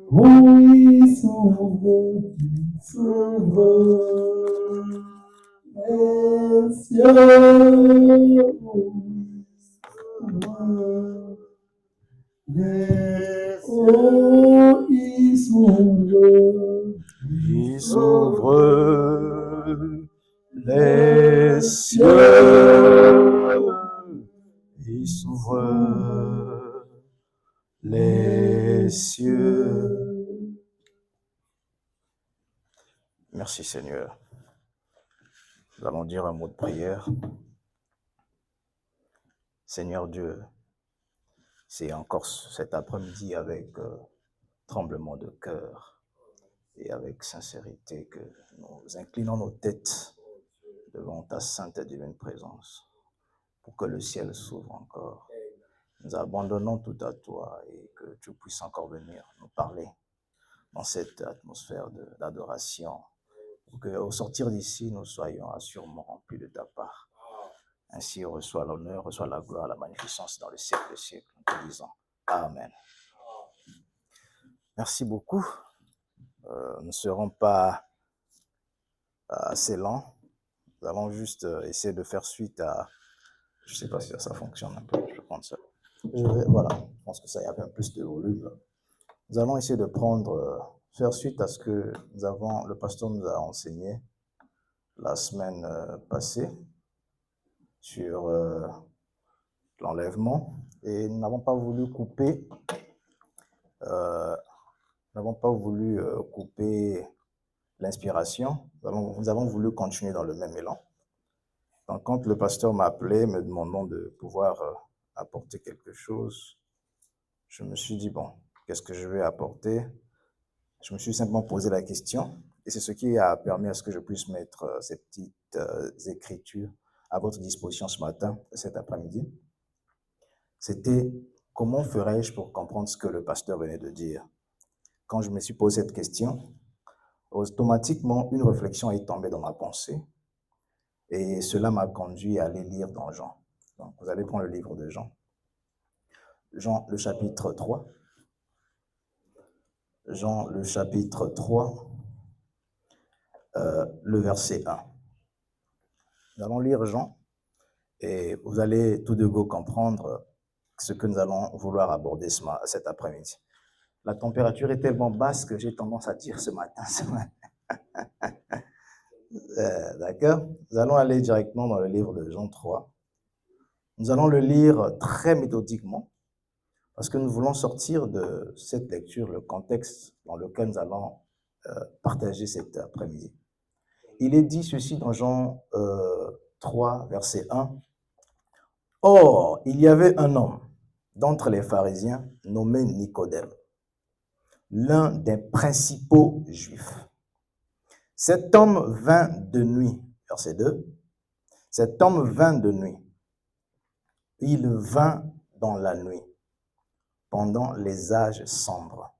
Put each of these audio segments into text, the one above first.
Oui, s'ouvre, les cieux, oh, ils s'ouvrent, Il s'ouvre les cieux. Il s'ouvre les cieux. Merci Seigneur. Nous allons dire un mot de prière. Seigneur Dieu, c'est encore cet après-midi avec tremblement de cœur et avec sincérité que nous inclinons nos têtes devant ta sainte et divine présence pour que le ciel s'ouvre encore. Nous abandonnons tout à toi et que tu puisses encore venir nous parler dans cette atmosphère d'adoration pour qu'au sortir d'ici, nous soyons assurément remplis de ta part. Ainsi, reçois l'honneur, reçois la gloire, la magnificence dans le siècle des siècles, en te disant Amen. Merci beaucoup. Nous ne serons pas assez lents. Nous allons juste essayer de faire suite à... Je ne sais pas si ça fonctionne un peu. Je vais prendre ça. Voilà, je pense que ça y a un peu plus de volume. Nous allons essayer de faire suite à ce que le pasteur nous a enseigné la semaine passée sur l'enlèvement. Et nous n'avons pas voulu couper l'inspiration. Nous avons voulu continuer dans le même élan. Donc, quand le pasteur m'a appelé, me demandant de pouvoir apporter quelque chose, je me suis dit, bon, qu'est-ce que je vais apporter? Je me suis simplement posé la question, et c'est ce qui a permis à ce que je puisse mettre ces petites écritures à votre disposition ce matin, cet après-midi. C'était comment ferais-je pour comprendre ce que le pasteur venait de dire? Quand je me suis posé cette question, automatiquement, une réflexion est tombée dans ma pensée, et cela m'a conduit à aller lire dans Jean. Donc, vous allez prendre le livre de Jean. Jean, le chapitre 3. Jean, le chapitre 3, le verset 1. Nous allons lire Jean, et vous allez tout de go comprendre ce que nous allons vouloir aborder cet après-midi. La température est tellement basse que j'ai tendance à dire ce matin. D'accord? Nous allons aller directement dans le livre de Jean 3. Nous allons le lire très méthodiquement parce que nous voulons sortir de cette lecture le contexte dans lequel nous allons partager cet après-midi. Il est dit ceci dans Jean 3, verset 1. « Or, il y avait un homme d'entre les pharisiens nommé Nicodème, l'un des principaux juifs. Cet homme vint de nuit. » Verset 2. « Cet homme vint de nuit. Il vint dans la nuit, pendant les âges sombres,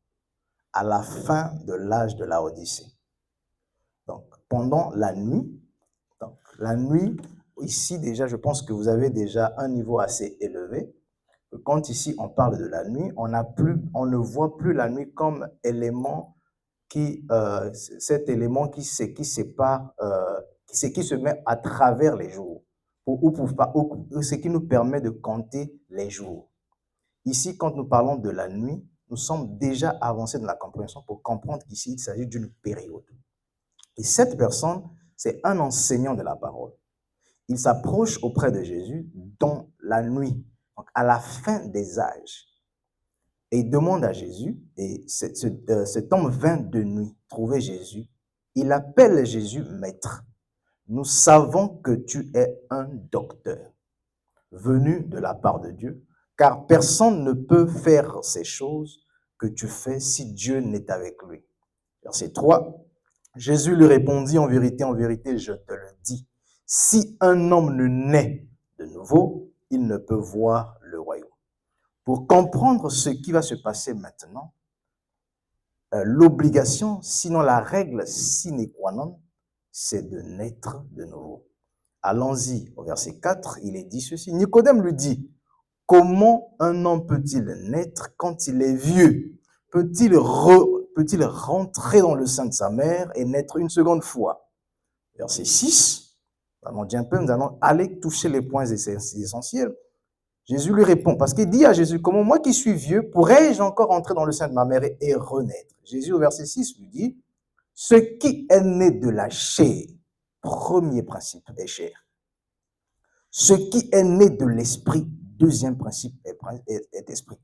à la fin de l'âge de la Odyssée. » Donc, pendant la nuit, ici déjà, je pense que vous avez déjà un niveau assez élevé. Quand ici on parle de la nuit, on ne voit plus la nuit comme élément cet élément qui sépare, qui se met à travers les jours, ce qui nous permet de compter les jours. Ici, quand nous parlons de la nuit, nous sommes déjà avancés dans la compréhension pour comprendre qu'ici, il s'agit d'une période. Et cette personne, c'est un enseignant de la parole. Il s'approche auprès de Jésus dans la nuit, donc à la fin des âges. Et il demande à Jésus, et cet homme vint de nuit trouver Jésus. Il appelle Jésus maître. Nous savons que tu es un docteur, venu de la part de Dieu, car personne ne peut faire ces choses que tu fais si Dieu n'est avec lui. Verset 3. Jésus lui répondit, en vérité, je te le dis, si un homme ne naît de nouveau, il ne peut voir le royaume. Pour comprendre ce qui va se passer maintenant, l'obligation, sinon la règle sine qua non, c'est de naître de nouveau. Allons-y au verset 4, il est dit ceci. Nicodème lui dit, comment un homme peut-il naître quand il est vieux? Peut-il rentrer dans le sein de sa mère et naître une seconde fois? Verset 6, nous allons dire un peu, nous allons aller toucher les points essentiels. Jésus lui répond, parce qu'il dit à Jésus, comment moi qui suis vieux, pourrais-je encore entrer dans le sein de ma mère et renaître? Jésus au verset 6 lui dit, ce qui est né de la chair, premier principe, est chair. Ce qui est né de l'esprit, deuxième principe, est esprit.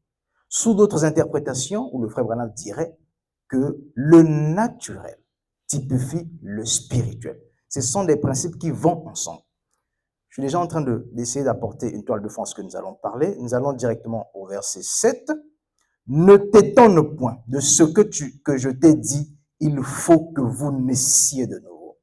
Sous d'autres interprétations, où le frère Branham dirait que le naturel typifie le spirituel. Ce sont des principes qui vont ensemble. Je suis déjà en train d'essayer d'apporter une toile de fond à ce que nous allons parler. Nous allons directement au verset 7. Ne t'étonne point de ce que je t'ai dit, il faut que vous naissiez de nouveau.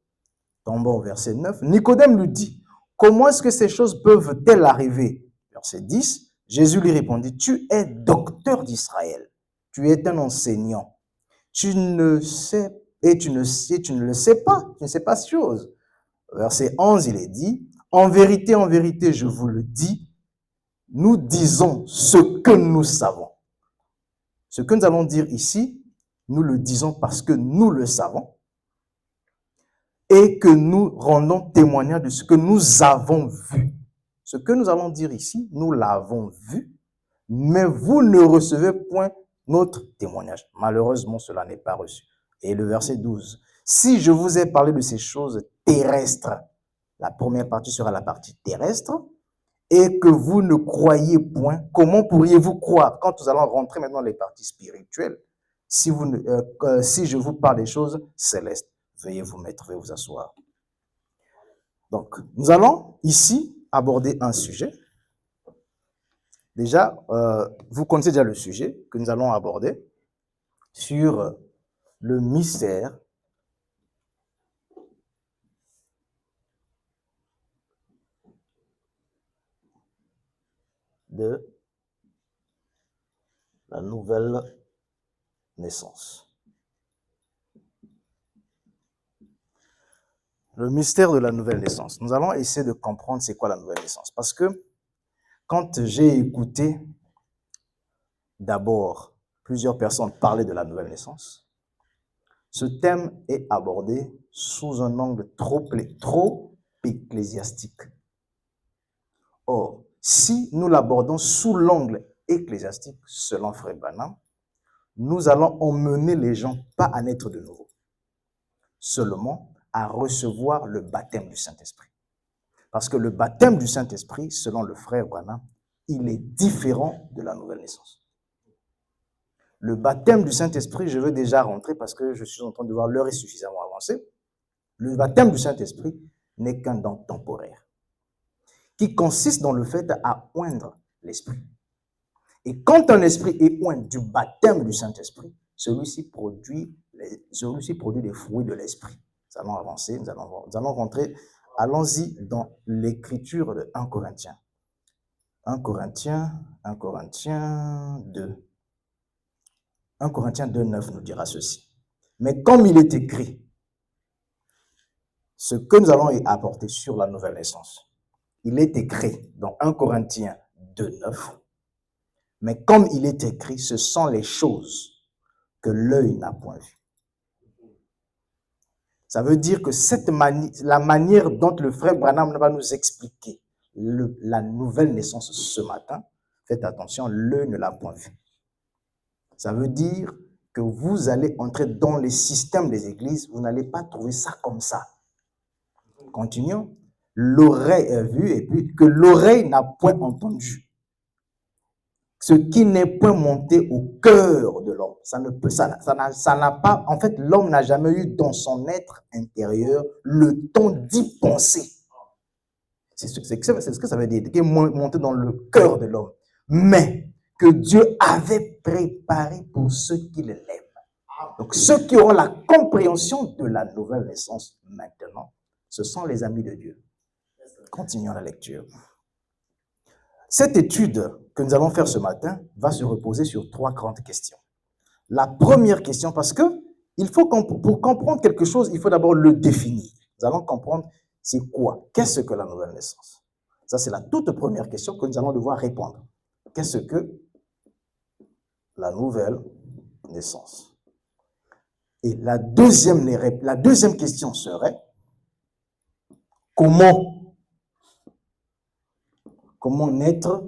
Tombons au verset 9. Nicodème lui dit, comment est-ce que ces choses peuvent-elles arriver? Verset 10. Jésus lui répondit, tu es docteur d'Israël, tu es un enseignant. Tu ne sais, et tu ne le sais pas, tu ne sais pas ces choses. Verset 11, il est dit, en vérité, je vous le dis, nous disons ce que nous savons. Ce que nous allons dire ici, nous le disons parce que nous le savons et que nous rendons témoignage de ce que nous avons vu. Ce que nous allons dire ici, nous l'avons vu, mais vous ne recevez point notre témoignage. Malheureusement, cela n'est pas reçu. Et le verset 12, si je vous ai parlé de ces choses terrestres, la première partie sera la partie terrestre, et que vous ne croyez point, comment pourriez-vous croire quand nous allons rentrer maintenant dans les parties spirituelles si je vous parle des choses célestes? Veuillez vous mettre, veuillez vous asseoir. Donc, nous allons ici aborder un sujet. Déjà, vous connaissez déjà le sujet que nous allons aborder sur le mystère de la nouvelle naissance. Le mystère de la nouvelle naissance. Nous allons essayer de comprendre c'est quoi la nouvelle naissance. Parce que quand j'ai écouté d'abord plusieurs personnes parler de la nouvelle naissance, ce thème est abordé sous un angle trop ecclésiastique. Or, si nous l'abordons sous l'angle ecclésiastique, selon Frère Branham, nous allons emmener les gens pas à naître de nouveau, seulement à recevoir le baptême du Saint-Esprit. Parce que le baptême du Saint-Esprit, selon le frère Branham, il est différent de la nouvelle naissance. Le baptême du Saint-Esprit, je veux déjà rentrer parce que je suis en train de voir l'heure est suffisamment avancée. Le baptême du Saint-Esprit n'est qu'un don temporaire qui consiste dans le fait à oindre l'esprit. Et quand un esprit est oint du baptême du Saint-Esprit, celui-ci produit les fruits de l'esprit. Nous allons avancer, nous allons rentrer. Allons-y dans l'écriture de 1 Corinthiens. 1 Corinthiens 2. 1 Corinthiens 2, 9 nous dira ceci. Mais comme il est écrit, ce que nous allons apporter sur la nouvelle naissance, il est écrit dans 1 Corinthiens 2, 9. Mais comme il est écrit, ce sont les choses que l'œil n'a point vues. Ça veut dire que la manière dont le frère Branham va nous expliquer la nouvelle naissance ce matin, faites attention, l'œil ne l'a point vu. Ça veut dire que vous allez entrer dans les systèmes des églises, vous n'allez pas trouver ça comme ça. Continuons. L'oreille a vu et puis que l'oreille n'a point entendu. Ce qui n'est point monté au cœur de l'homme. Ça n'a pas, en fait, l'homme n'a jamais eu dans son être intérieur le temps d'y penser. C'est ce que ça veut dire, qui est monté dans le cœur de l'homme. Mais que Dieu avait préparé pour ceux qui l'aiment. Donc, ceux qui auront la compréhension de la nouvelle naissance maintenant, ce sont les amis de Dieu. Continuons la lecture. Cette étude que nous allons faire ce matin va se reposer sur 3 grandes questions. La première question, parce que pour comprendre quelque chose, il faut d'abord le définir. Nous allons comprendre c'est quoi, qu'est-ce que la nouvelle naissance. Ça, c'est la toute première question que nous allons devoir répondre. Qu'est-ce que la nouvelle naissance? Et la deuxième question serait comment naître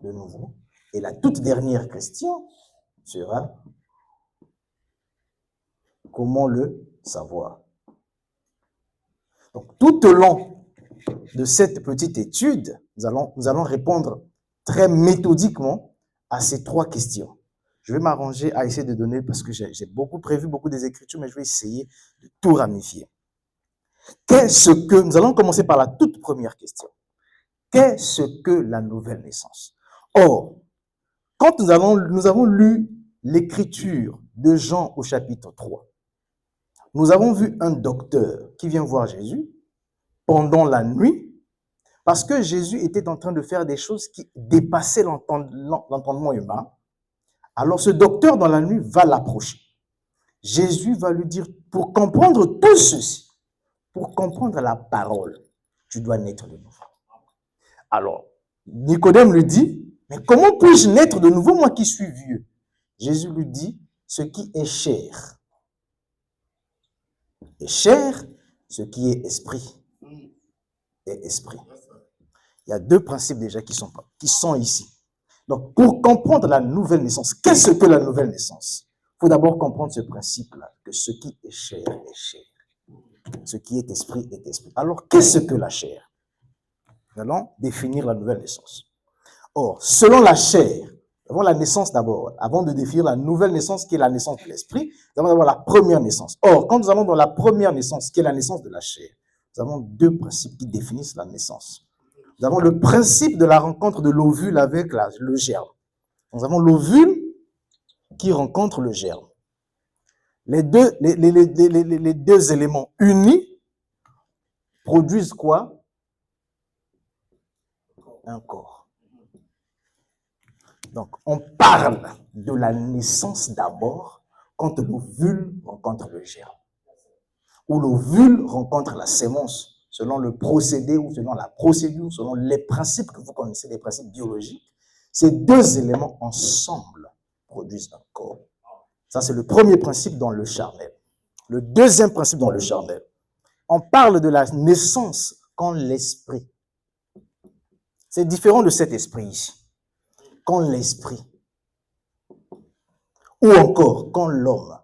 de nouveau? Et la toute dernière question sera comment le savoir? Donc, tout au long de cette petite étude, nous allons répondre très méthodiquement à ces 3 questions. Je vais m'arranger à essayer de donner, parce que j'ai prévu beaucoup des écritures, mais je vais essayer de tout ramifier. Nous allons commencer par la toute première question. Qu'est-ce que la nouvelle naissance? Or, quand nous avons lu l'écriture de Jean au chapitre 3, nous avons vu un docteur qui vient voir Jésus pendant la nuit, parce que Jésus était en train de faire des choses qui dépassaient l'entendement humain. Alors ce docteur dans la nuit va l'approcher. Jésus va lui dire, pour comprendre tout ceci, pour comprendre la parole, tu dois naître de nouveau. Alors, Nicodème lui dit, mais comment puis-je naître de nouveau, moi qui suis vieux? Jésus lui dit, ce qui est chair est chair, ce qui est esprit est esprit. Il y a 2 principes déjà qui sont ici. Donc, pour comprendre la nouvelle naissance, qu'est-ce que la nouvelle naissance? Il faut d'abord comprendre ce principe-là, que ce qui est chair est chair. Ce qui est esprit est esprit. Alors, qu'est-ce que la chair? Nous allons définir la nouvelle naissance. Or, selon la chair, avant la naissance d'abord, avant de définir la nouvelle naissance qui est la naissance de l'esprit, nous allons avoir la première naissance. Or, quand nous allons dans la première naissance, qui est la naissance de la chair, nous avons 2 principes qui définissent la naissance. Nous avons le principe de la rencontre de l'ovule avec le germe. Nous avons l'ovule qui rencontre le germe. Les deux éléments unis produisent quoi? Un corps. Donc, on parle de la naissance d'abord quand l'ovule rencontre le germe. Ou l'ovule rencontre la sémence, selon le procédé ou selon la procédure, selon les principes que vous connaissez, les principes biologiques. Ces 2 éléments ensemble produisent un corps. Ça, c'est le premier principe dans le charnel. Le deuxième principe dans le charnel, on parle de la naissance quand l'esprit. C'est différent de cet esprit ici. Quand l'esprit. Ou encore quand l'homme.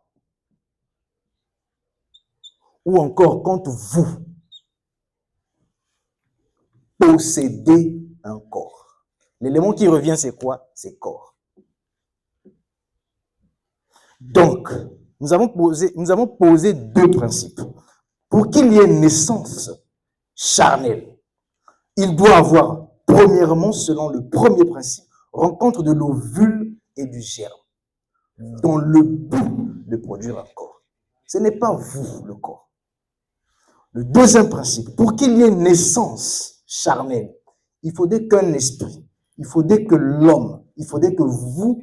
Ou encore quand vous possédez un corps. L'élément qui revient, c'est quoi? C'est corps. Donc, nous avons posé 2 principes. Pour qu'il y ait naissance charnelle, il doit avoir, premièrement, selon le premier principe, rencontre de l'ovule et du germe, dans le but de produire un corps. Ce n'est pas vous, le corps. Le deuxième principe, pour qu'il y ait naissance charnelle, il faudrait qu'un esprit, il faudrait que l'homme, il faudrait que vous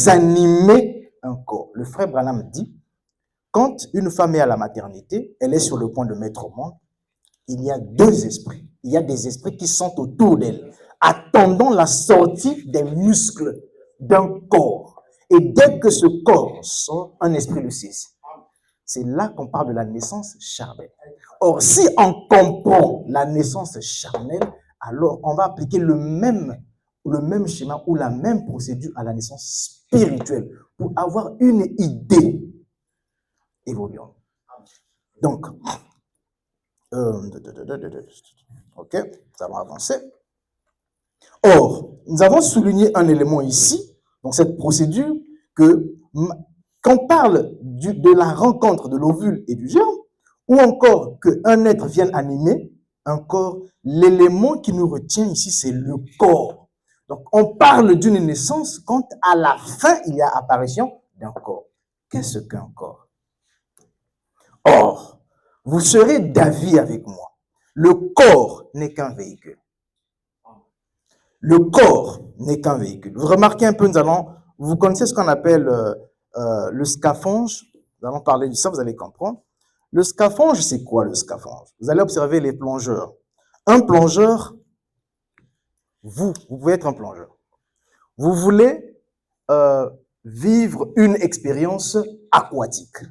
animez un corps. Le frère Branham dit, quand une femme est à la maternité, elle est sur le point de mettre au monde, il y a 2 esprits. Il y a des esprits qui sont autour d'elle, attendant la sortie des muscles d'un corps. Et dès que ce corps sort, un esprit le saisit. C'est là qu'on parle de la naissance charnelle. Or, si on comprend la naissance charnelle, alors on va appliquer le même schéma ou la même procédure à la naissance spirituelle pour avoir une idée évoluant. Donc, ok, nous allons avancer. Or, nous avons souligné un élément ici, dans cette procédure, que quand on parle de la rencontre de l'ovule et du germe, ou encore qu'un être vienne animer un corps, l'élément qui nous retient ici, c'est le corps. Donc, on parle d'une naissance quand à la fin, il y a apparition d'un corps. Qu'est-ce qu'un corps? Or, vous serez d'avis avec moi. Le corps n'est qu'un véhicule. Le corps n'est qu'un véhicule. Vous remarquez un peu, vous connaissez ce qu'on appelle le scaphandre. Nous allons parler de ça, vous allez comprendre. Le scaphandre, c'est quoi le scaphandre? Vous allez observer les plongeurs. Un plongeur, vous pouvez être un plongeur. Vous voulez vivre une expérience aquatique.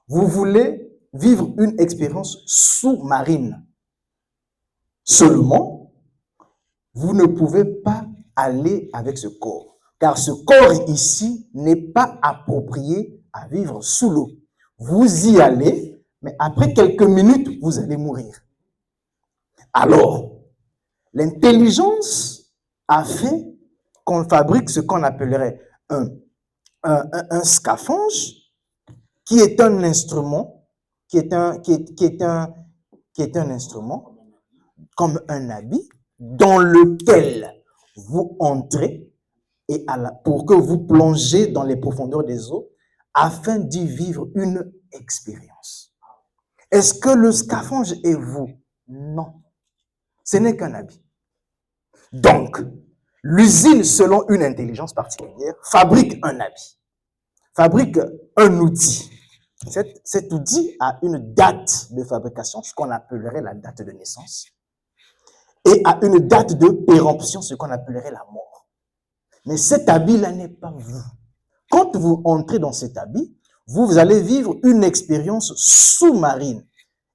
Vous voulez vivre une expérience sous-marine. Seulement, vous ne pouvez pas aller avec ce corps, car ce corps ici n'est pas approprié à vivre sous l'eau. Vous y allez, mais après quelques minutes, vous allez mourir. Alors, l'intelligence a fait qu'on fabrique ce qu'on appellerait un scaphandre, qui est un instrument, qui est un instrument comme un habit dans lequel vous entrez et pour que vous plongez dans les profondeurs des eaux afin d'y vivre une expérience. Est-ce que le scaphandre est vous? Non. Ce n'est qu'un habit. Donc, l'usine, selon une intelligence particulière, fabrique un habit, fabrique un outil. Cet outil a une date de fabrication, ce qu'on appellerait la date de naissance, et a une date de péremption, ce qu'on appellerait la mort. Mais cet habit-là n'est pas vous. Quand vous entrez dans cet habit, vous allez vivre une expérience sous-marine.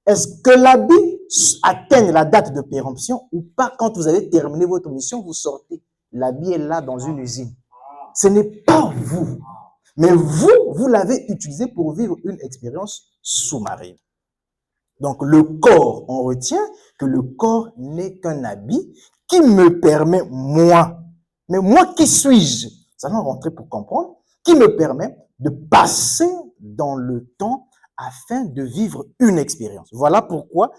Est-ce que l'habit atteigne la date de péremption ou pas? Quand vous avez terminé votre mission, vous sortez. L'habit est là dans une usine. Ce n'est pas vous. Mais vous l'avez utilisé pour vivre une expérience sous-marine. Donc, le corps, on retient que le corps n'est qu'un habit qui me permet, moi, mais moi qui suis-je? Nous allons rentrer pour comprendre, qui me permet de passer dans le temps afin de vivre une expérience. Voilà pourquoi,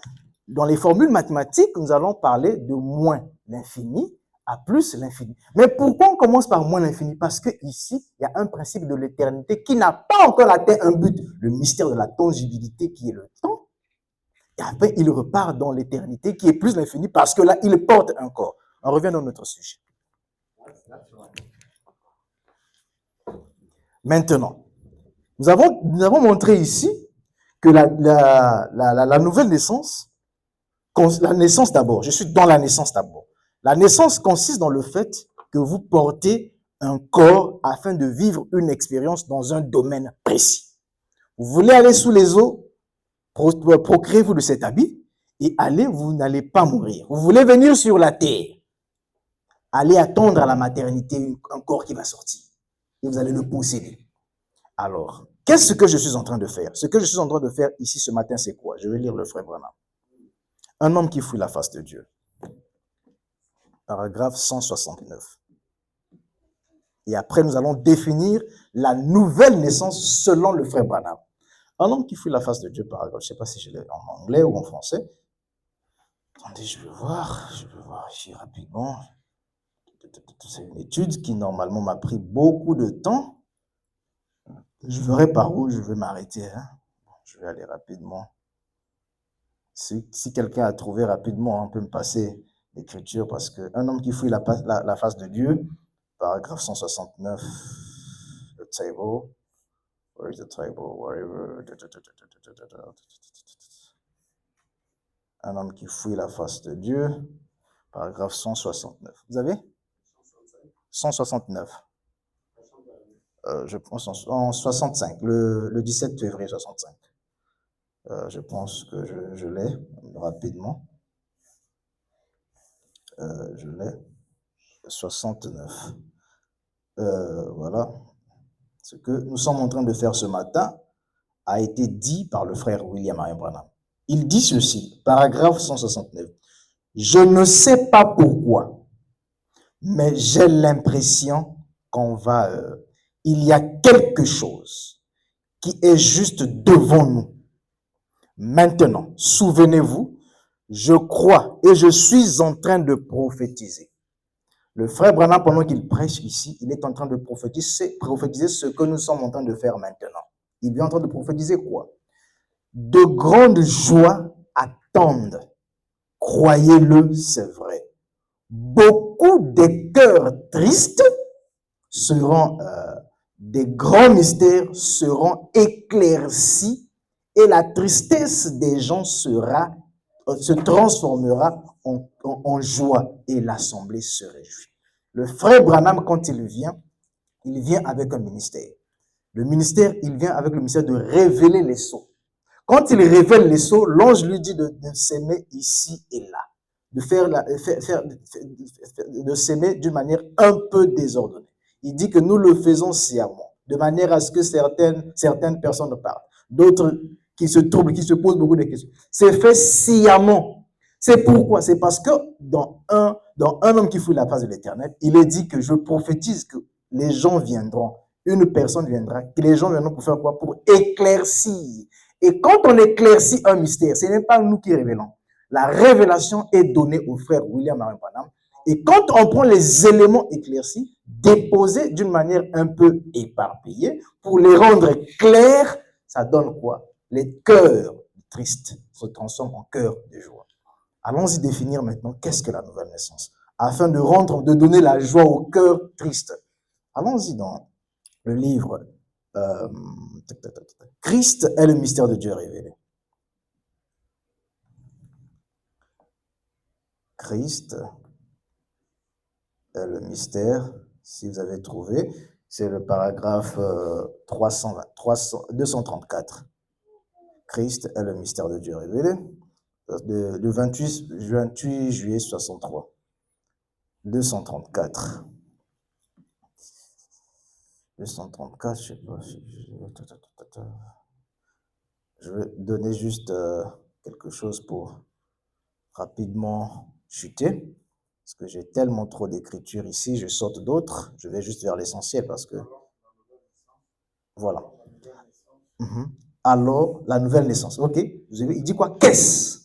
dans les formules mathématiques, nous allons parler de moins l'infini à plus l'infini. Mais pourquoi on commence par moins l'infini? Parce que ici, il y a un principe de l'éternité qui n'a pas encore atteint un but, le mystère de la tangibilité qui est le temps. Et après, il repart dans l'éternité qui est plus l'infini parce que là, il porte un corps. On revient dans notre sujet. Maintenant, nous avons montré ici que la nouvelle naissance, la naissance d'abord, je suis dans la naissance d'abord. La naissance consiste dans le fait que vous portez un corps afin de vivre une expérience dans un domaine précis. Vous voulez aller sous les eaux, procréez-vous de cet habit et allez, vous n'allez pas mourir. Vous voulez venir sur la terre, allez attendre à la maternité un corps qui va sortir et vous allez le posséder. Alors, qu'est-ce que je suis en train de faire? Ce que je suis en train de faire ici ce matin, c'est quoi? Je vais lire le frère Branham. Un homme qui fouille la face de Dieu. Paragraphe 169. Et après, nous allons définir la nouvelle naissance selon le frère Branham. Un homme qui fouille la face de Dieu, paragraphe, je ne sais pas si je l'ai en anglais ou en français. Attendez, je vais voir ici rapidement. C'est une étude qui normalement m'a pris beaucoup de temps. Je verrai par où je vais m'arrêter. Je vais aller rapidement. Si quelqu'un a trouvé rapidement, on peut me passer l'écriture parce qu'un homme qui fouille la face de Dieu, paragraphe 169, the table, where is the table, wherever, un homme qui fouille la face de Dieu, paragraphe 169. Vous avez 169. Je pense en 65, le 17 février 65. Je pense que je l'ai rapidement. Je l'ai. 69. Voilà. Ce que nous sommes en train de faire ce matin a été dit par le frère William Marion Branham. Il dit ceci, paragraphe 169. Je ne sais pas pourquoi, mais j'ai l'impression il y a quelque chose qui est juste devant nous. Maintenant, souvenez-vous, je crois et je suis en train de prophétiser. Le frère Branham, pendant qu'il prêche ici, il est en train de prophétiser ce que nous sommes en train de faire maintenant. Il est en train de prophétiser quoi? De grandes joies attendent. Croyez-le, c'est vrai. Beaucoup beaucoup des cœurs tristes seront, des grands mystères seront éclaircis et la tristesse des gens se transformera en joie et l'assemblée se réjouit. Le frère Branham, quand il vient avec un ministère. Le ministère, il vient avec le ministère de révéler les sceaux. Quand il révèle les sceaux, l'ange lui dit de s'aimer ici et là, de s'aimer d'une manière un peu désordonnée. Il dit que nous le faisons sciemment, de manière à ce que certaines personnes parlent, d'autres qui se troublent, qui se posent beaucoup de questions. C'est fait sciemment. C'est pourquoi? C'est parce que dans un homme qui fouille la face de l'Éternel, il est dit que je prophétise que les gens viendront, une personne viendra, que les gens viendront pour faire quoi? Pour éclaircir. Et quand on éclaircit un mystère, ce n'est pas nous qui révélons. La révélation est donnée au frère William Marion Branham. Et quand on prend les éléments éclaircis, déposés d'une manière un peu éparpillée, pour les rendre clairs, ça donne quoi? Les cœurs tristes se transforment en cœurs de joie. Allons-y définir maintenant qu'est-ce que la nouvelle naissance, afin de donner la joie au cœur triste. Allons-y dans le livre Christ est le mystère de Dieu révélé. Christ est le mystère, si vous avez trouvé, c'est le paragraphe 234. Christ est le mystère de Dieu révélé, de 28 juillet 63. 234. 234, je ne sais pas. Je vais donner juste quelque chose pour rapidement chuter, parce que j'ai tellement trop d'écriture ici, je saute d'autres, je vais juste vers l'essentiel parce que... Voilà. Alors, la nouvelle naissance. Ok, il dit quoi? Qu'est-ce?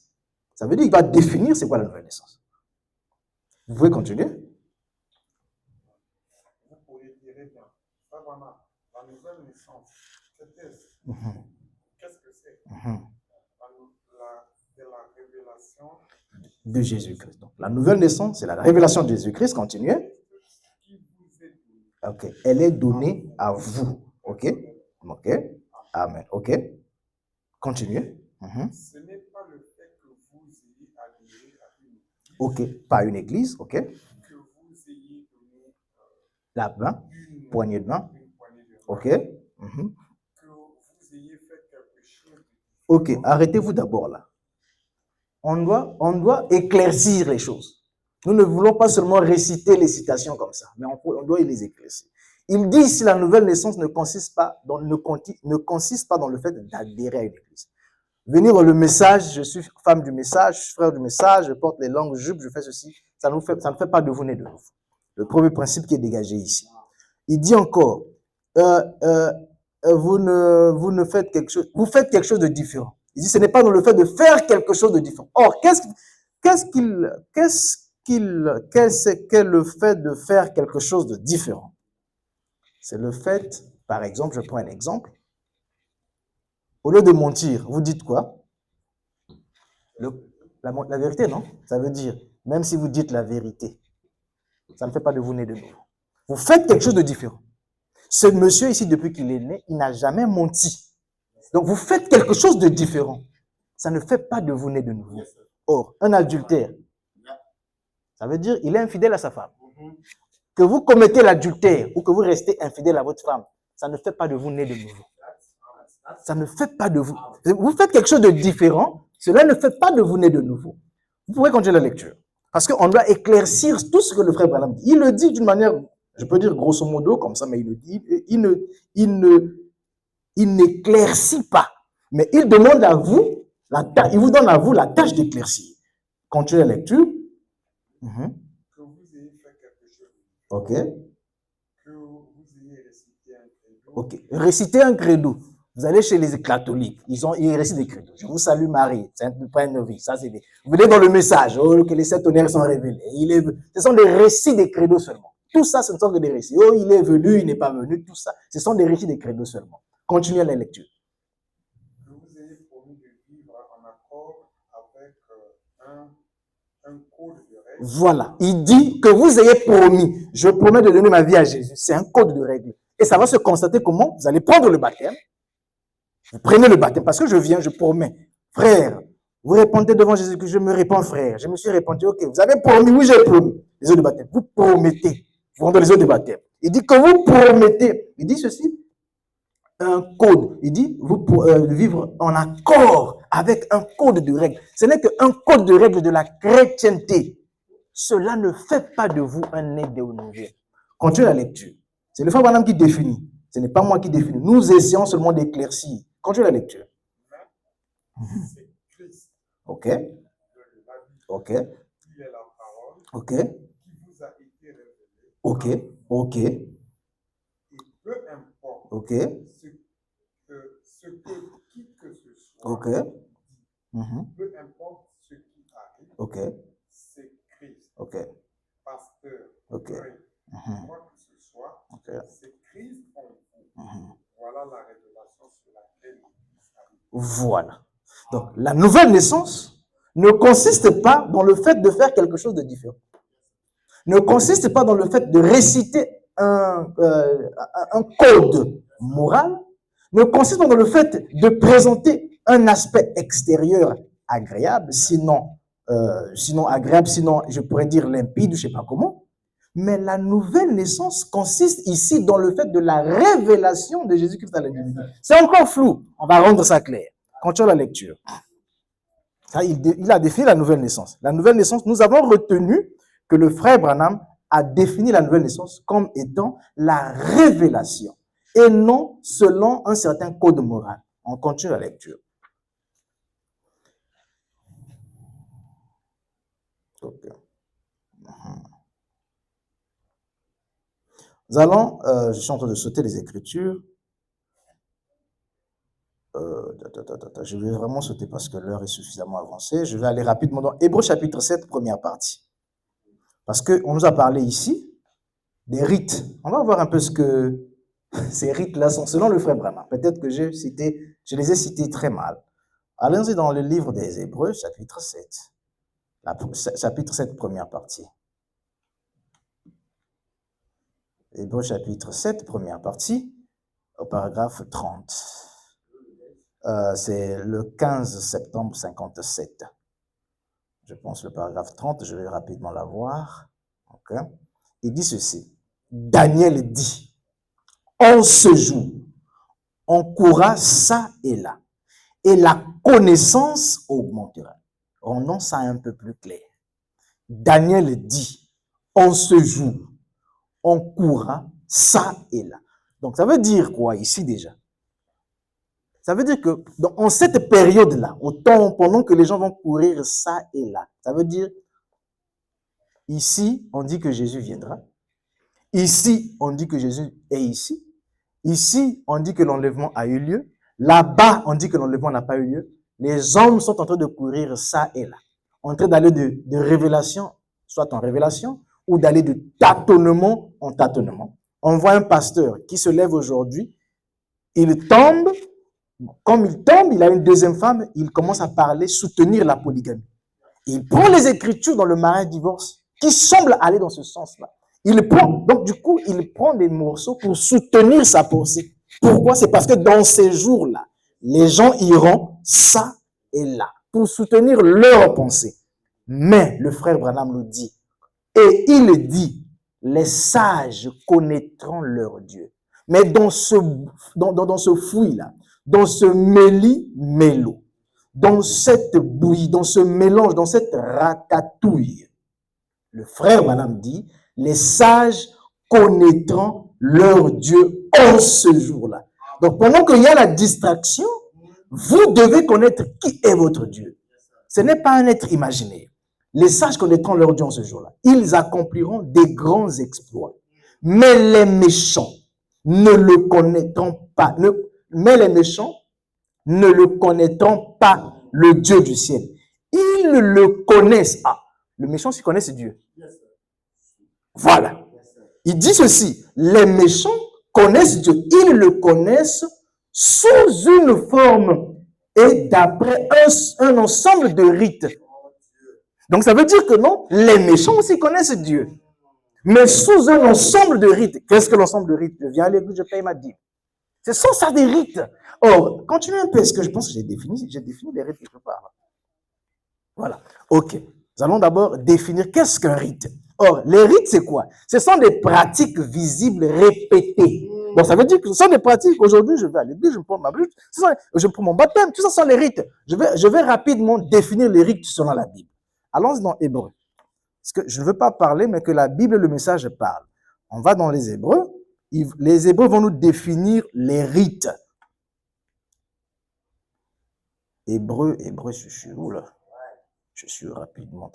Ça veut dire qu'il va définir c'est quoi la nouvelle naissance. Vous pouvez continuer? Vous pourriez dire bien, la nouvelle naissance, qu'est-ce que c'est? C'est la révélation de Jésus-Christ. Donc, la nouvelle naissance, c'est la révélation de Jésus-Christ. Continuez. Ok, elle est donnée à vous. Ok, ok, amen. Ok, continuez. Ce n'est pas le fait que vous ayez adhéré à une église. Ok, pas une église. Ok. Que vous ayez donné la main, poignée de main. Ok. Que vous ayez fait quelque chose. Ok, arrêtez-vous d'abord là. On doit éclaircir les choses. Nous ne voulons pas seulement réciter les citations comme ça, mais on doit les éclaircir. Il dit ici la nouvelle naissance ne consiste pas dans le fait d'adhérer à une église. Venir le message, je suis femme du message, je suis frère du message, je porte les longues jupes, je fais ceci, ça ne fait pas de vous né de nouveau. Le premier principe qui est dégagé ici. Il dit encore, vous faites quelque chose, vous faites quelque chose de différent. Il dit, ce n'est pas dans le fait de faire quelque chose de différent. Or, qu'est-ce qu'est le fait de faire quelque chose de différent? C'est le fait, par exemple, je prends un exemple. Au lieu de mentir, vous dites quoi? La vérité, non? Ça veut dire, même si vous dites la vérité, ça ne fait pas de vous né de nouveau. Vous faites quelque chose de différent. Ce monsieur ici, depuis qu'il est né, il n'a jamais menti. Donc, vous faites quelque chose de différent. Ça ne fait pas de vous né de nouveau. Or, un adultère, ça veut dire il est infidèle à sa femme. Que vous commettez l'adultère ou que vous restez infidèle à votre femme, ça ne fait pas de vous né de nouveau. Ça ne fait pas de vous. Vous faites quelque chose de différent, cela ne fait pas de vous né de nouveau. Vous pouvez continuer la lecture. Parce qu'on doit éclaircir tout ce que le frère Branham dit. Il le dit d'une manière, je peux dire grosso modo, comme ça, mais il le dit. Il n'éclaircit pas. Mais il demande à vous, il vous donne à vous la tâche d'éclaircir. Continuez la lecture. Que vous ayez fait quelque chose. Ok. Que vous ayez récité un credo. Ok. Réciter un credo. Vous allez chez les catholiques, ils récitent des credos. Je vous salue Marie, Sainte Novice. Ça, c'est vous venez dans le message, oh, que les sept tonnerres sont révélés. Ce sont des récits des credos seulement. Tout ça, ce ne sont que des récits. Oh, il est venu, il n'est pas venu, tout ça. Ce sont des récits des credos seulement. Continuez la lecture. Que vous ayez promis de vivre en accord avec un code de Voilà. Il dit que vous ayez promis. Je promets de donner ma vie à Jésus. C'est un code de règle. Et ça va se constater comment? Vous allez prendre le baptême. Vous prenez le baptême parce que je viens, je promets. Frère, vous répondez devant Jésus que je me réponds, frère. Je me suis répondu, ok, vous avez promis, oui, j'ai promis. Les eaux de baptême. Vous promettez. Vous rendez les eaux de baptême. Il dit que vous promettez. Il dit ceci. Un code. Il dit, vous vivre en accord avec un code de règles. Ce n'est qu'un code de règles de la chrétienté. Cela ne fait pas de vous un né de nouveau. Continuez la lecture. C'est le frère Branham qui définit. Ce n'est pas moi qui définis. Nous essayons seulement d'éclaircir. Continuez la lecture. C'est Christ. Ok. De la vie. Ok. Il est la parole. Ok. Qui vous a été révélée. Ok. Ok. Et peu importe Ok. ce que qui que ce soit. Ok. Peu importe ce qui arrive. Ok. C'est Christ. Ok. Pasteur. Ok. Quoi que ce soit. Ok. C'est Christ en vous. Voilà la révélation sur laquelle il s'arrive. Voilà. Donc, la nouvelle naissance ne consiste pas dans le fait de faire quelque chose de différent. Ne consiste pas dans le fait de réciter un code moral. Ne consiste pas dans le fait de présenter un aspect extérieur agréable, sinon agréable, sinon je pourrais dire limpide, je ne sais pas comment. Mais la nouvelle naissance consiste ici dans le fait de la révélation de Jésus-Christ à l'individu. C'est encore flou. On va rendre ça clair. Continuons la lecture. Il a défini la nouvelle naissance. La nouvelle naissance, nous avons retenu que le frère Branham a défini la nouvelle naissance comme étant la révélation et non selon un certain code moral. On continue la lecture. Okay. Nous allons, je suis en train de sauter les Écritures. Je vais vraiment sauter parce que l'heure est suffisamment avancée. Je vais aller rapidement dans Hébreux chapitre 7, première partie. Parce qu'on nous a parlé ici des rites. On va voir un peu ce que ces rites-là sont selon le frère Branham. Peut-être que je les ai cités très mal. Allons-y dans le livre des Hébreux, chapitre 7. Chapitre 7, première partie. Hébreux chapitre 7, première partie, au paragraphe 30. C'est le 15 septembre 57. Je pense le paragraphe 30, je vais rapidement la voir. Okay. Il dit ceci. Daniel dit, en ce jour, on courra ça et là, et la connaissance augmentera. Rendons ça un peu plus clair. Daniel dit, en ce jour, on courra ça et là. Donc, ça veut dire quoi ici déjà? Ça veut dire que en cette période-là, au temps pendant que les gens vont courir ça et là, ça veut dire, ici, on dit que Jésus viendra. Ici, on dit que Jésus est ici. Ici, on dit que l'enlèvement a eu lieu. Là-bas, on dit que l'enlèvement n'a pas eu lieu. Les hommes sont en train de courir ça et là. En train d'aller de révélation, soit en révélation, ou d'aller de tâtonnement en tâtonnement. On voit un pasteur qui se lève aujourd'hui, il tombe, comme il tombe, il a une deuxième femme, il commence à parler, soutenir la polygamie. Il prend les Écritures dans le mariage divorce, qui semblent aller dans ce sens-là. Donc du coup, il prend des morceaux pour soutenir sa pensée. Pourquoi? C'est parce que dans ces jours-là, les gens iront ça et là, pour soutenir leur pensée. Mais le frère Branham nous dit, et il dit, les sages connaîtront leur Dieu. Mais dans ce fouillis-là, dans ce méli-mélo, dans cette bouillie, dans ce mélange, dans cette ratatouille, le frère Branham dit, les sages connaîtront leur Dieu en ce jour-là. Donc pendant qu'il y a la distraction, vous devez connaître qui est votre Dieu. Ce n'est pas un être imaginaire. Les sages connaîtront leur Dieu en ce jour-là. Ils accompliront des grands exploits. Mais les méchants ne le connaîtront pas. Mais les méchants ne le connaîtront pas, le Dieu du ciel. Ils le connaissent. Ah, le méchant s'y connaît, c'est Dieu. Voilà. Il dit ceci. Les méchants connaissent Dieu. Ils le connaissent sous une forme et d'après un ensemble de rites. Donc, ça veut dire que non, les méchants aussi connaissent Dieu. Mais sous un ensemble de rites. Qu'est-ce que l'ensemble de rites? Je viens à l'église, je paye ma dîme. Ce sont ça des rites. Or, continuez un peu. Est-ce que je pense que j'ai défini les rites quelque part? Voilà. OK. Nous allons d'abord définir qu'est-ce qu'un rite. Or, les rites, c'est quoi? Ce sont des pratiques visibles répétées. Donc, ça veut dire que ce sont des pratiques. Aujourd'hui, je vais à l'église, je prends ma Bible, je prends mon baptême. Tout ça sont les rites. Je vais rapidement définir les rites selon la Bible. Allons dans Hébreu. Parce que je ne veux pas parler, mais que la Bible, le message parle. On va dans les Hébreux. Les Hébreux vont nous définir les rites. Hébreux, je suis où là? Je suis rapidement.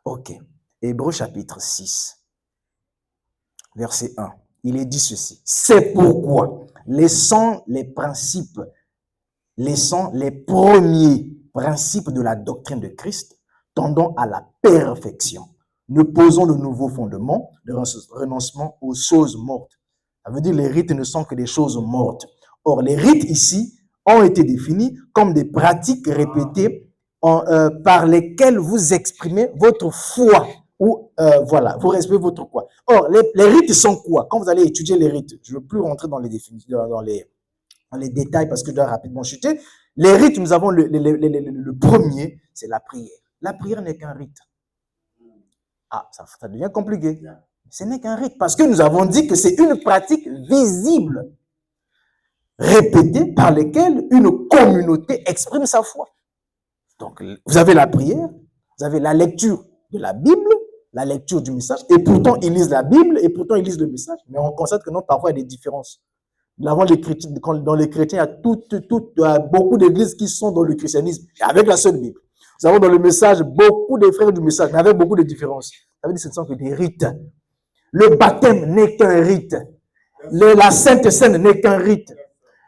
Ok. Hébreux chapitre 6, verset 1. Il est dit ceci. C'est pourquoi, laissant les premiers principes de la doctrine de Christ, tendant à la perfection, nous posons de nouveaux fondements de renoncement aux choses mortes. Ça veut dire que les rites ne sont que des choses mortes. Or, les rites ici ont été définis comme des pratiques répétées par lesquelles vous exprimez votre foi. Ou voilà, vous exprimez votre foi. Or, les rites sont quoi? Quand vous allez étudier les rites, je ne veux plus rentrer dans les définitions, dans les détails parce que je dois rapidement chuter. Les rites, nous avons le premier, c'est la prière. La prière n'est qu'un rite. Ah, ça devient compliqué. Ce n'est qu'un rite parce que nous avons dit que c'est une pratique visible, répétée par laquelle une communauté exprime sa foi. Donc, vous avez la prière, vous avez la lecture de la Bible, la lecture du message, et pourtant ils lisent la Bible, et pourtant ils lisent le message, mais on constate que non, parfois il y a des différences. Dans les chrétiens, il y a beaucoup d'églises qui sont dans le christianisme, avec la seule Bible. Nous avons dans le message beaucoup de frères du message, mais avec beaucoup de différences. Ça veut dire que ce ne sont que des rites. Le baptême n'est qu'un rite. La Sainte Seine n'est qu'un rite.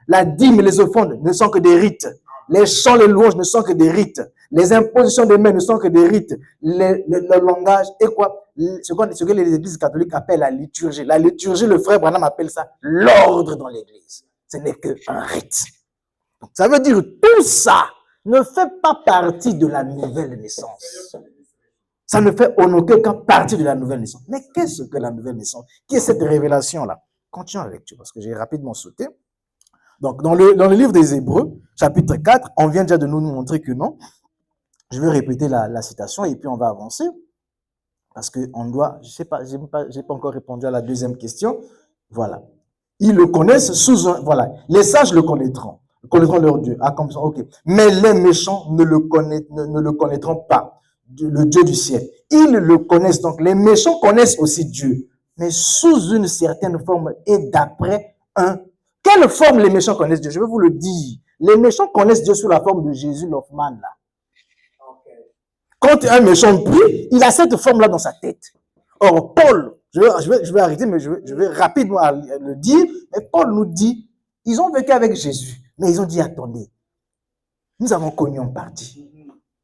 La dîme et les offrandes ne sont que des rites. Les chants, les louanges ne sont que des rites. Les impositions des mains ne sont que des rites. Le langage et quoi? Ce que les églises catholiques appellent la liturgie. La liturgie, le frère Branham appelle ça l'ordre dans l'église. Ce n'est qu'un rite. Donc, ça veut dire que tout ça ne fait pas partie de la nouvelle naissance. Ça ne fait en aucun cas partie de la nouvelle naissance. Mais qu'est-ce que la nouvelle naissance? Qui est cette révélation-là? Continuons la lecture parce que j'ai rapidement sauté. Donc, dans le livre des Hébreux, chapitre 4, on vient déjà de nous montrer que non. Je vais répéter la citation et puis on va avancer. Parce qu'on doit, je sais pas, j'ai pas encore répondu à la deuxième question. Voilà. Ils le connaissent sous un, voilà. Les sages le connaîtront leur Dieu. Ah, comme ça, ok. Mais les méchants ne le connaîtront pas, le Dieu du ciel. Ils le connaissent, donc les méchants connaissent aussi Dieu, mais sous une certaine forme et d'après un. Quelle forme les méchants connaissent Dieu? Je vais vous le dire. Les méchants connaissent Dieu sous la forme de Jésus Hoffman, là. Quand un méchant prie, il a cette forme-là dans sa tête. Or, Paul, je vais arrêter, mais je vais rapidement le dire, mais Paul nous dit, ils ont vécu avec Jésus, mais ils ont dit, attendez, nous avons connu en partie,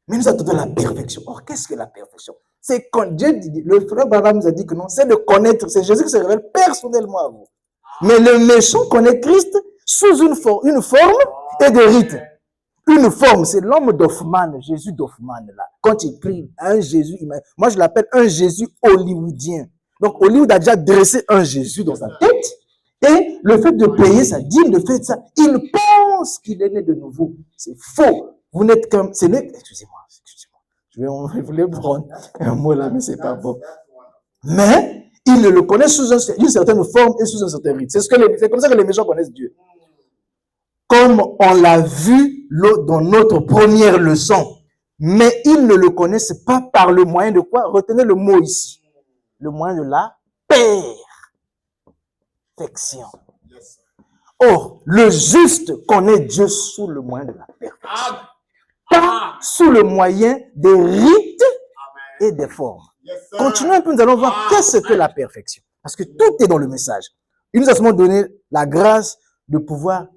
mais nous attendons la perfection. Or, qu'est-ce que la perfection? C'est quand Dieu dit, le frère Branham nous a dit que non, c'est de connaître, c'est Jésus qui se révèle personnellement à vous. Mais le méchant connaît Christ sous une forme et des rites. Une forme, c'est l'homme d'Hoffman, Jésus d'Hoffman, là. Quand il prie, un Jésus, moi je l'appelle un Jésus hollywoodien. Donc Hollywood a déjà dressé un Jésus dans sa tête, et le fait de payer sa dîme, le fait de ça, il pense qu'il est né de nouveau. C'est faux. Vous n'êtes comme, excusez-moi. Je voulais prendre un mot là, mais c'est pas bon. Mais, il le connaît sous une certaine forme et sous un certain rite. C'est comme ça que les méchants connaissent Dieu. Comme on l'a vu dans notre première leçon. Mais ils ne le connaissent pas par le moyen de quoi? Retenez le mot ici. Le moyen de la perfection. Or, le juste connaît Dieu sous le moyen de la perfection. Pas sous le moyen des rites et des formes. Continuons un peu, nous allons voir qu'est-ce que la perfection. Parce que tout est dans le message. Il nous a seulement donné la grâce de pouvoir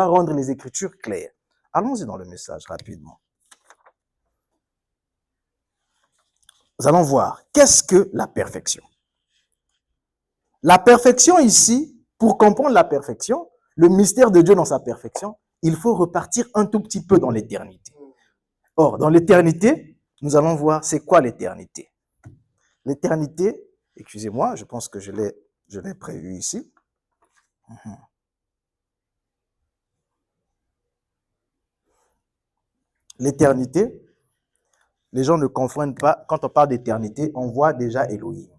rendre les Écritures claires. Allons-y dans le message rapidement. Nous allons voir qu'est-ce que la perfection. La perfection ici, pour comprendre la perfection, le mystère de Dieu dans sa perfection, il faut repartir un tout petit peu dans l'éternité. Or, dans l'éternité, nous allons voir c'est quoi l'éternité. L'éternité, excusez-moi, je pense que je l'ai prévu ici. L'éternité, les gens ne confondent pas, quand on parle d'éternité, on voit déjà Elohim.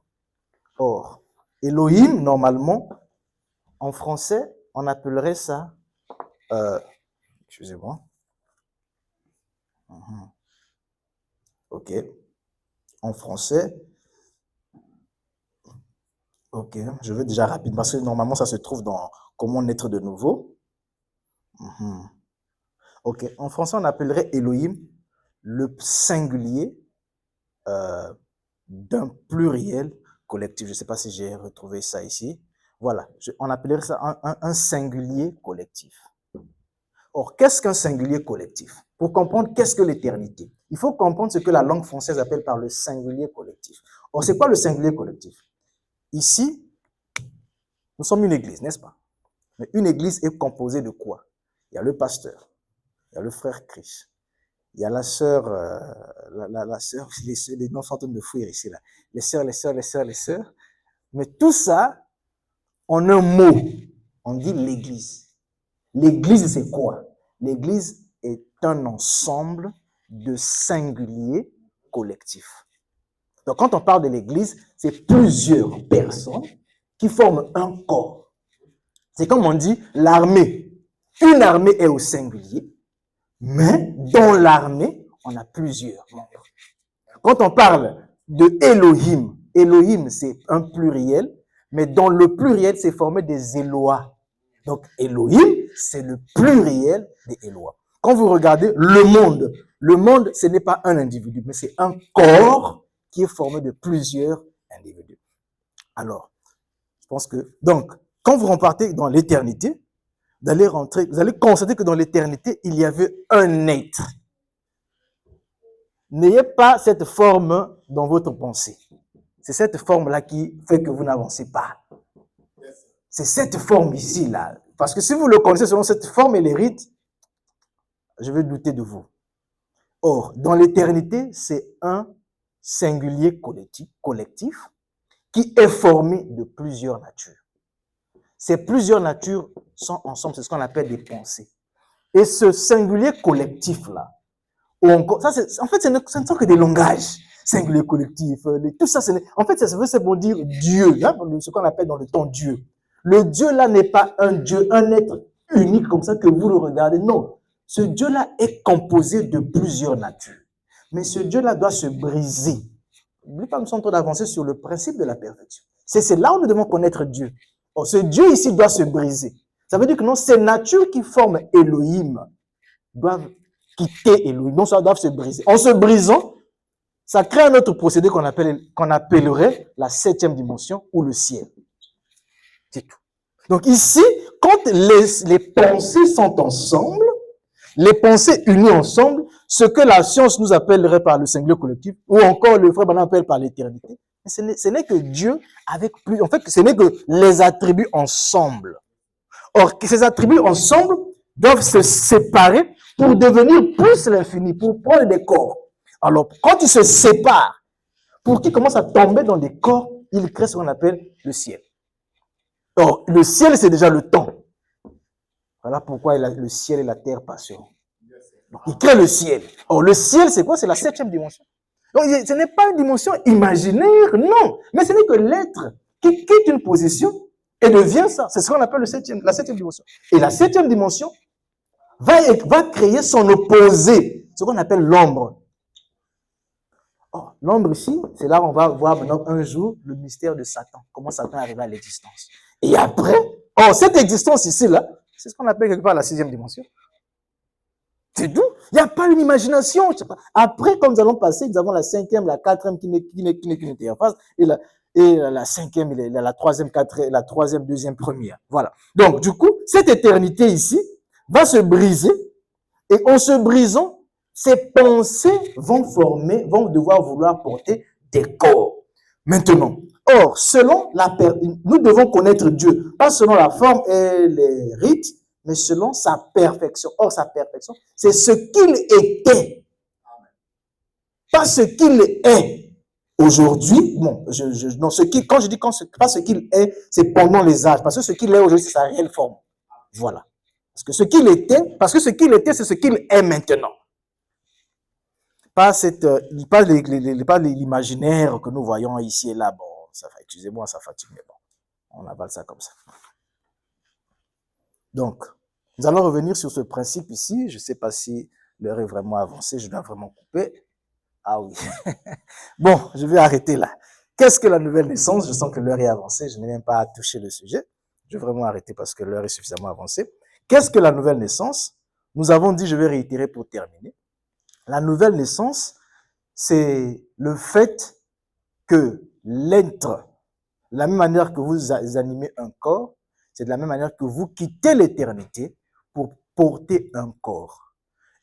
Or, Elohim, normalement, en français, on appellerait ça, excusez-moi. Ok. En français, ok, je vais déjà rapide, parce que normalement, ça se trouve dans Comment naître de nouveau. Ok, en français, on appellerait Elohim le singulier d'un pluriel collectif. Je ne sais pas si j'ai retrouvé ça ici. Voilà, on appellerait ça un singulier collectif. Or, qu'est-ce qu'un singulier collectif? Pour comprendre qu'est-ce que l'éternité, il faut comprendre ce que la langue française appelle par le singulier collectif. Or, c'est quoi le singulier collectif? Ici, nous sommes une église, n'est-ce pas? Mais une église est composée de quoi? Il y a le pasteur, il y a le frère Christ, il y a la sœur, la sœur, les noms sont en train de me fuir ici, là. Les sœurs. Mais tout ça, en un mot, on dit l'église. L'église, c'est quoi? L'église est un ensemble de singuliers collectifs. Donc, quand on parle de l'église, c'est plusieurs personnes qui forment un corps. C'est comme on dit l'armée. Une armée est au singulier, mais dans l'armée, on a plusieurs membres. Quand on parle de Elohim, Elohim, c'est un pluriel, mais dans le pluriel, c'est formé des Eloah. Donc, Elohim, c'est le pluriel des Eloah. Quand vous regardez le monde, ce n'est pas un individu, mais c'est un corps qui est formé de plusieurs individus. Alors, je pense que, donc, quand vous repartez dans l'éternité, vous allez constater que dans l'éternité, il y avait un être. N'ayez pas cette forme dans votre pensée. C'est cette forme-là qui fait que vous n'avancez pas. C'est cette forme ici-là. Parce que si vous le connaissez selon cette forme et les rites, je vais douter de vous. Or, dans l'éternité, c'est un singulier collectif qui est formé de plusieurs natures. Ces plusieurs natures sont ensemble, c'est ce qu'on appelle des pensées. Et ce singulier collectif-là, en fait, ce ne sont que des langages. Singulier collectif, tout ça, en fait, ça veut pour dire Dieu, hein, ce qu'on appelle dans le temps Dieu. Le Dieu là n'est pas un Dieu, un être unique comme ça que vous le regardez. Non, ce Dieu là est composé de plusieurs natures. Mais ce Dieu là doit se briser. N'oubliez pas, nous sommes en train d'avancer sur le principe de la perfection. C'est là où nous devons connaître Dieu. Or, ce Dieu ici doit se briser. Ça veut dire que non, ces natures qui forment Elohim doivent quitter Elohim, donc ça doit se briser. En se brisant, ça crée un autre procédé qu'on appellerait la 7e dimension ou le ciel. C'est tout. Donc ici, quand les pensées sont ensemble, les pensées unies ensemble, ce que la science nous appellerait par le singulier collectif, ou encore le frère Bana appelle par l'éternité, ce n'est que Dieu avec plus, en fait, ce n'est que les attributs ensemble. Or, ces attributs ensemble doivent se séparer pour devenir plus l'infini, pour prendre des corps. Alors, quand ils se séparent, pour qu'ils commencent à tomber dans des corps, ils créent ce qu'on appelle le ciel. Or, le ciel, c'est déjà le temps. Voilà pourquoi le ciel et la terre passeront. Donc, il crée le ciel. Or, le ciel, c'est quoi? C'est la 7e dimension. Donc, ce n'est pas une dimension imaginaire, non. Mais ce n'est que l'être qui quitte une position et devient ça. C'est ce qu'on appelle la 7e dimension. Et la 7e dimension va créer son opposé, ce qu'on appelle l'ombre. Oh, l'ombre ici, c'est là où on va voir maintenant un jour le mystère de Satan. Comment Satan arrive à l'existence. Et après, cette existence ici-là, c'est ce qu'on appelle quelque part la 6e dimension. C'est tout. Il n'y a pas une imagination. Après, comme nous allons passer, nous avons la 5e, la 4e qui n'est en phase, et la 5e, la 3e, 4e, la 3e, 2e, 1e. Voilà. Donc, du coup, cette éternité ici va se briser, et en se brisant, ces pensées vont devoir vouloir porter des corps. Maintenant, or, nous devons connaître Dieu, pas selon la forme et les rites, mais selon sa perfection. Or, sa perfection, c'est ce qu'il était. Pas ce qu'il est aujourd'hui. Bon, non, quand je dis pas ce qu'il est, c'est pendant les âges. Parce que ce qu'il est aujourd'hui, c'est sa réelle forme. Voilà. Parce que ce qu'il était, c'est ce qu'il est maintenant. Pas l'imaginaire que nous voyons ici et là. Bon, excusez-moi, ça fatigue, mais bon, on avale ça comme ça. Donc, nous allons revenir sur ce principe ici. Je ne sais pas si l'heure est vraiment avancée, je dois vraiment couper. Ah oui. Bon, je vais arrêter là. Qu'est-ce que la nouvelle naissance? Je sens que l'heure est avancée, je n'ai même pas à toucher le sujet. Je vais vraiment arrêter parce que l'heure est suffisamment avancée. Qu'est-ce que la nouvelle naissance? Nous avons dit, je vais réitérer pour terminer. La nouvelle naissance, c'est le fait que l'être, de la même manière que vous animez un corps, c'est de la même manière que vous quittez l'éternité pour porter un corps.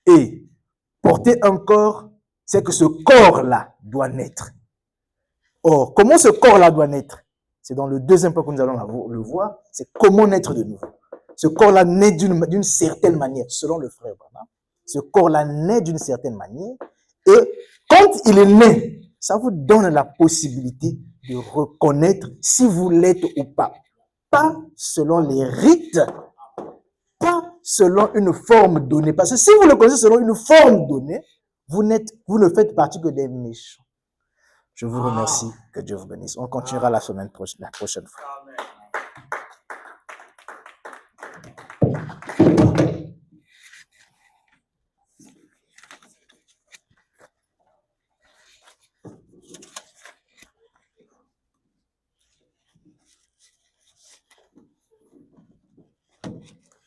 Et porter un corps, c'est que ce corps-là doit naître. Or, comment ce corps-là doit naître? C'est dans le deuxième point que nous allons le voir, c'est comment naître de nouveau. Ce corps-là naît d'une certaine manière, selon le frère Branham. Ce corps-là naît d'une certaine manière. Et quand il est né, ça vous donne la possibilité de reconnaître si vous l'êtes ou pas. Pas selon les rites, pas selon une forme donnée. Parce que si vous le connaissez selon une forme donnée, vous ne faites partie que des méchants. Je vous remercie. Que Dieu vous bénisse. On continuera la prochaine fois.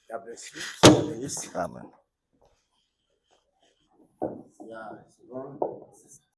God bless you. Amen. Yeah,